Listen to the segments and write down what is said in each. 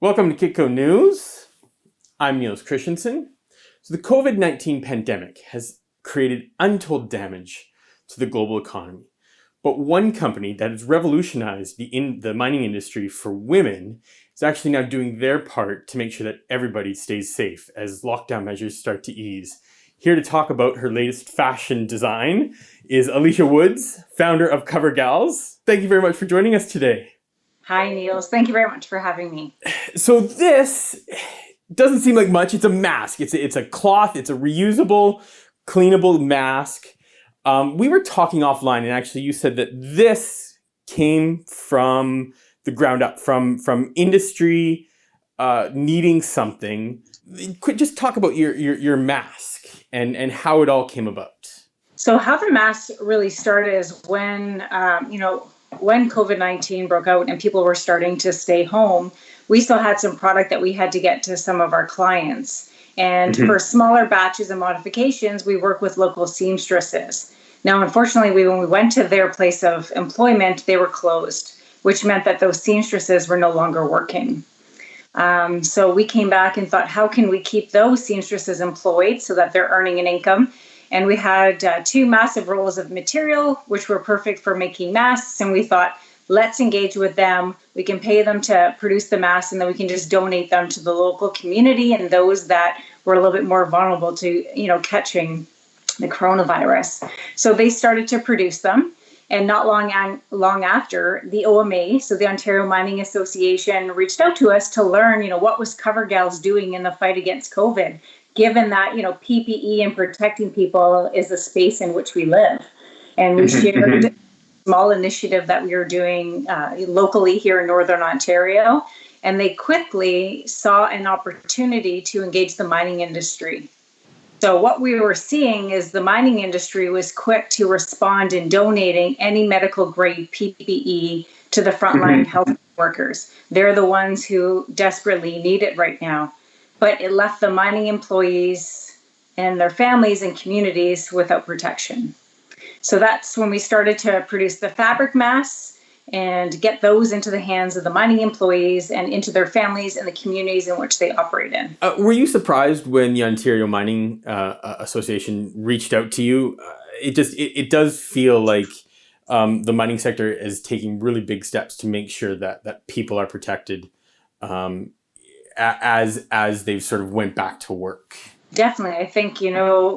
Welcome to Kitco News. I'm Niels Christensen. So the COVID-19 pandemic has created untold damage to the global economy. But one company that has revolutionized the mining industry for women is actually now doing their part to make sure that everybody stays safe as lockdown measures start to ease. Here to talk about her latest fashion design is Alicia Woods, founder of Covergalls. Thank you very much for joining us today. Hi, Niels. Thank you very much for having me. So this doesn't seem like much. It's a mask. It's a cloth. It's a reusable, cleanable mask. We were talking offline, and actually you said that this came from the ground up, from industry needing something. Just talk about your mask and how it all came about. So how the mask really started is when COVID-19 broke out and people were starting to stay home, we still had some product that we had to get to some of our clients. And for smaller batches and modifications, we work with local seamstresses. Now, unfortunately, when we went to their place of employment, they were closed, which meant that those seamstresses were no longer working. So we came back and thought, how can we keep those seamstresses employed so that they're earning an income? And we had two massive rolls of material, which were perfect for making masks. And we thought, let's engage with them. We can pay them to produce the masks, and then we can just donate them to the local community and those that were a little bit more vulnerable to, catching the coronavirus. So they started to produce them. And not long after, the OMA, so the Ontario Mining Association, reached out to us to learn, what was Covergalls doing in the fight against COVID, given that, PPE and protecting people is the space in which we live. And we shared a small initiative that we were doing locally here in Northern Ontario. And they quickly saw an opportunity to engage the mining industry. So what we were seeing is the mining industry was quick to respond in donating any medical grade PPE to the frontline health workers. They're the ones who desperately need it right now. But it left the mining employees and their families and communities without protection. So that's when we started to produce the fabric masks and get those into the hands of the mining employees and into their families and the communities in which they operate in. Were you surprised when the Ontario Mining Association reached out to you? It does feel like the mining sector is taking really big steps to make sure that people are protected as they've sort of went back to work. Definitely. I think,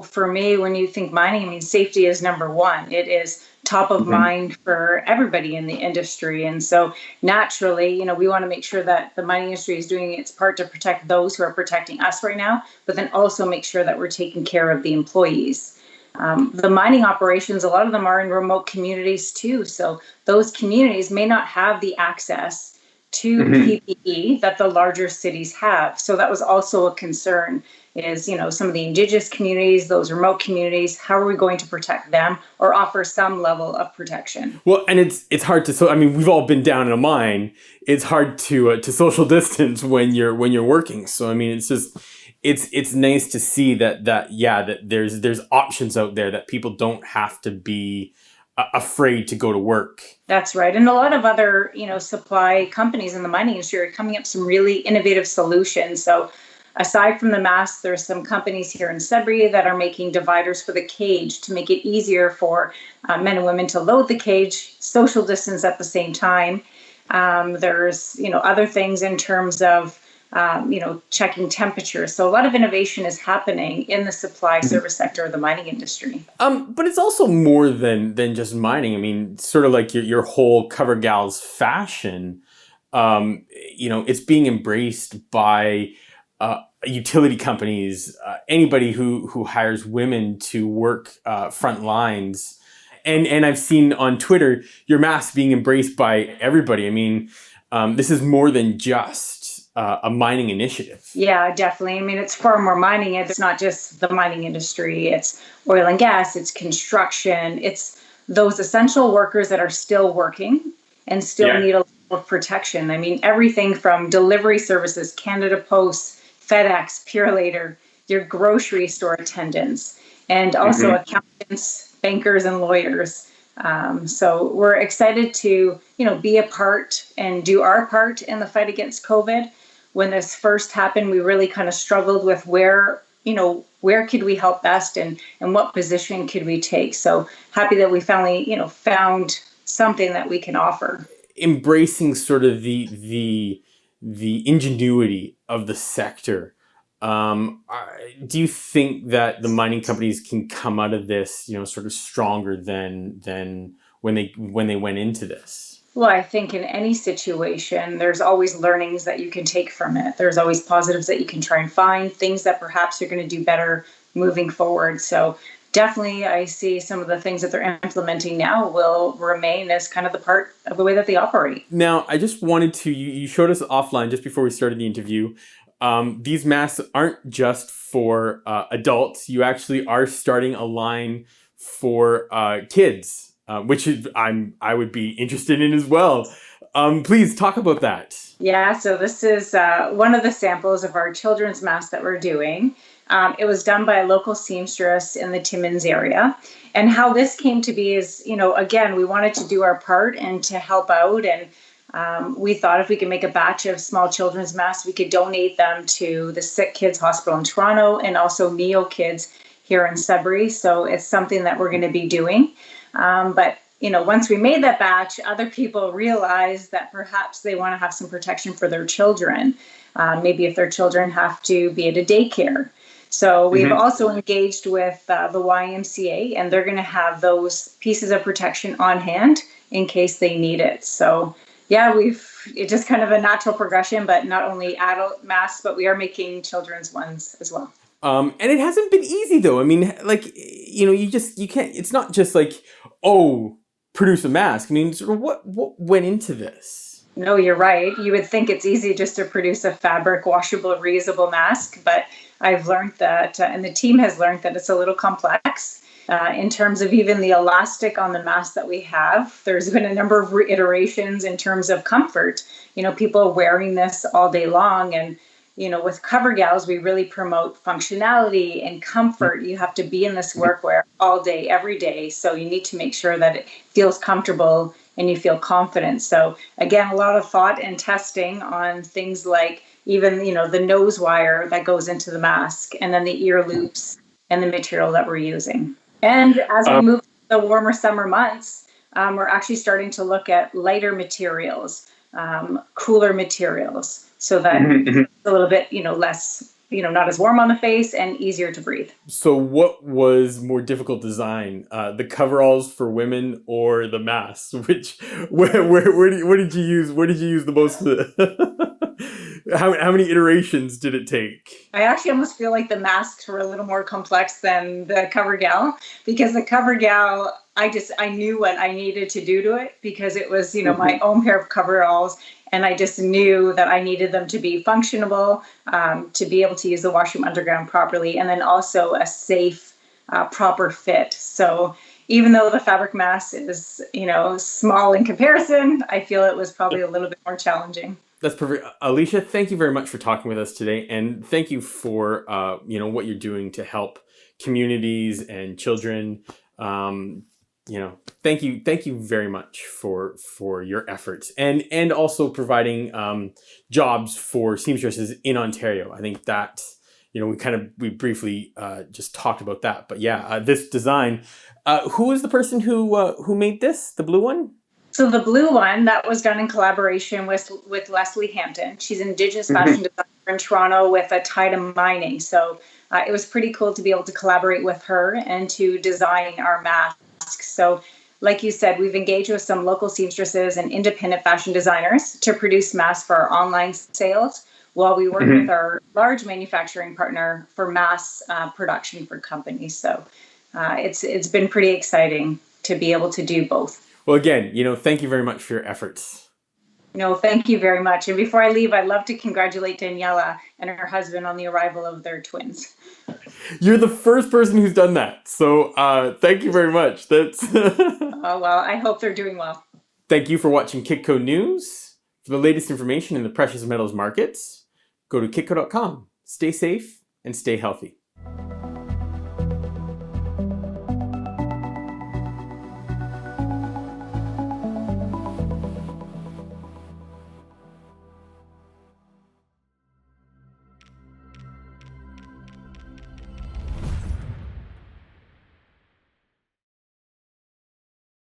for me, when you think mining, safety is number one. It is top of mind for everybody in the industry. And so naturally, we want to make sure that the mining industry is doing its part to protect those who are protecting us right now, but then also make sure that we're taking care of the employees. The mining operations, a lot of them are in remote communities too. So those communities may not have the access to PPE that the larger cities have. So that was also a concern is, some of the indigenous communities, those remote communities, how are we going to protect them or offer some level of protection? Well, and it's hard to, we've all been down in a mine. It's hard to social distance when you're working. So, it's just, it's nice to see that there's options out there that people don't have to be afraid to go to work. That's right. And a lot of other, supply companies in the mining industry are coming up with some really innovative solutions. So aside from the masks, there's some companies here in Sudbury that are making dividers for the cage to make it easier for men and women to load the cage, social distance at the same time. There's, other things in terms of, checking temperatures. So a lot of innovation is happening in the supply service sector of the mining industry. But it's also more than just mining. Sort of like your whole Covergalls fashion, it's being embraced by utility companies, anybody who hires women to work front lines. And I've seen on Twitter your mask being embraced by everybody. This is more than just a mining initiative. Yeah, definitely. It's far more mining. It's not just the mining industry. It's oil and gas. It's construction. It's those essential workers that are still working and still need a level of protection. Everything from delivery services, Canada Post, FedEx, Purelator, your grocery store attendants, and also accountants, bankers, and lawyers. So we're excited to, be a part and do our part in the fight against COVID. when this first happened, we really kind of struggled with where could we help best, and what position could we take. So happy that we finally, found something that we can offer. Embracing sort of the ingenuity of the sector. Do you think that the mining companies can come out of this, sort of stronger than when they went into this? Well, I think in any situation, there's always learnings that you can take from it. There's always positives that you can try and find, things that perhaps you're going to do better moving forward. So definitely, I see some of the things that they're implementing now will remain as kind of the part of the way that they operate. Now, I just wanted to, you showed us offline just before we started the interview. These masks aren't just for adults. You actually are starting a line for kids. Which I would be interested in as well. Please talk about that. Yeah, so this is one of the samples of our children's mask that we're doing. It was done by a local seamstress in the Timmins area. And how this came to be is, again, we wanted to do our part and to help out. And we thought if we could make a batch of small children's masks, we could donate them to the Sick Kids Hospital in Toronto and also Neo Kids here in Sudbury. So it's something that we're going to be doing. But once we made that batch, other people realized that perhaps they want to have some protection for their children. Maybe if their children have to be at a daycare. So we've also engaged with the YMCA, and they're going to have those pieces of protection on hand in case they need it. So yeah, it's just kind of a natural progression, but not only adult masks, but we are making children's ones as well. And it hasn't been easy though. I mean, you can't, it's not just like, produce a mask. I mean, sort of what went into this? No, you're right. You would think it's easy just to produce a fabric washable, reusable mask, but I've learned that, and the team has learned that it's a little complex. In terms of even the elastic on the mask that we have, there's been a number of iterations in terms of comfort. People are wearing this all day long, and with Covergalls, we really promote functionality and comfort. You have to be in this workwear all day, every day. So you need to make sure that it feels comfortable and you feel confident. So again, a lot of thought and testing on things like even, the nose wire that goes into the mask, and then the ear loops and the material that we're using. And as we move to the warmer summer months, we're actually starting to look at lighter materials, cooler materials, so that it's a little bit, less, not as warm on the face and easier to breathe. So what was more difficult design, the coveralls for women or the masks? Where did you use the most? How many iterations did it take? I actually almost feel like the masks were a little more complex than the Covergall, because the Covergall, I knew what I needed to do to it, because it was, my own pair of coveralls. And I just knew that I needed them to be functional, to be able to use the washroom underground properly, and then also a safe, proper fit. So even though the fabric mask is, small in comparison, I feel it was probably a little bit more challenging. That's perfect. Alicia, thank you very much for talking with us today. And thank you for, what you're doing to help communities and children. Thank you very much for your efforts and also providing jobs for seamstresses in Ontario. I think that, we briefly just talked about that, but yeah, this design, who is the person who made this, the blue one? So the blue one, that was done in collaboration with Leslie Hampton. She's an Indigenous fashion designer in Toronto with a tie to mining. So it was pretty cool to be able to collaborate with her and to design our masks. So like you said, we've engaged with some local seamstresses and independent fashion designers to produce masks for our online sales, while we work with our large manufacturing partner for mass production for companies. So it's been pretty exciting to be able to do both. Well, again, thank you very much for your efforts. No, thank you very much. And before I leave, I'd love to congratulate Daniela and her husband on the arrival of their twins. You're the first person who's done that. So thank you very much. That's Oh, well, I hope they're doing well. Thank you for watching Kitco News. For the latest information in the precious metals markets, go to kitco.com. Stay safe and stay healthy.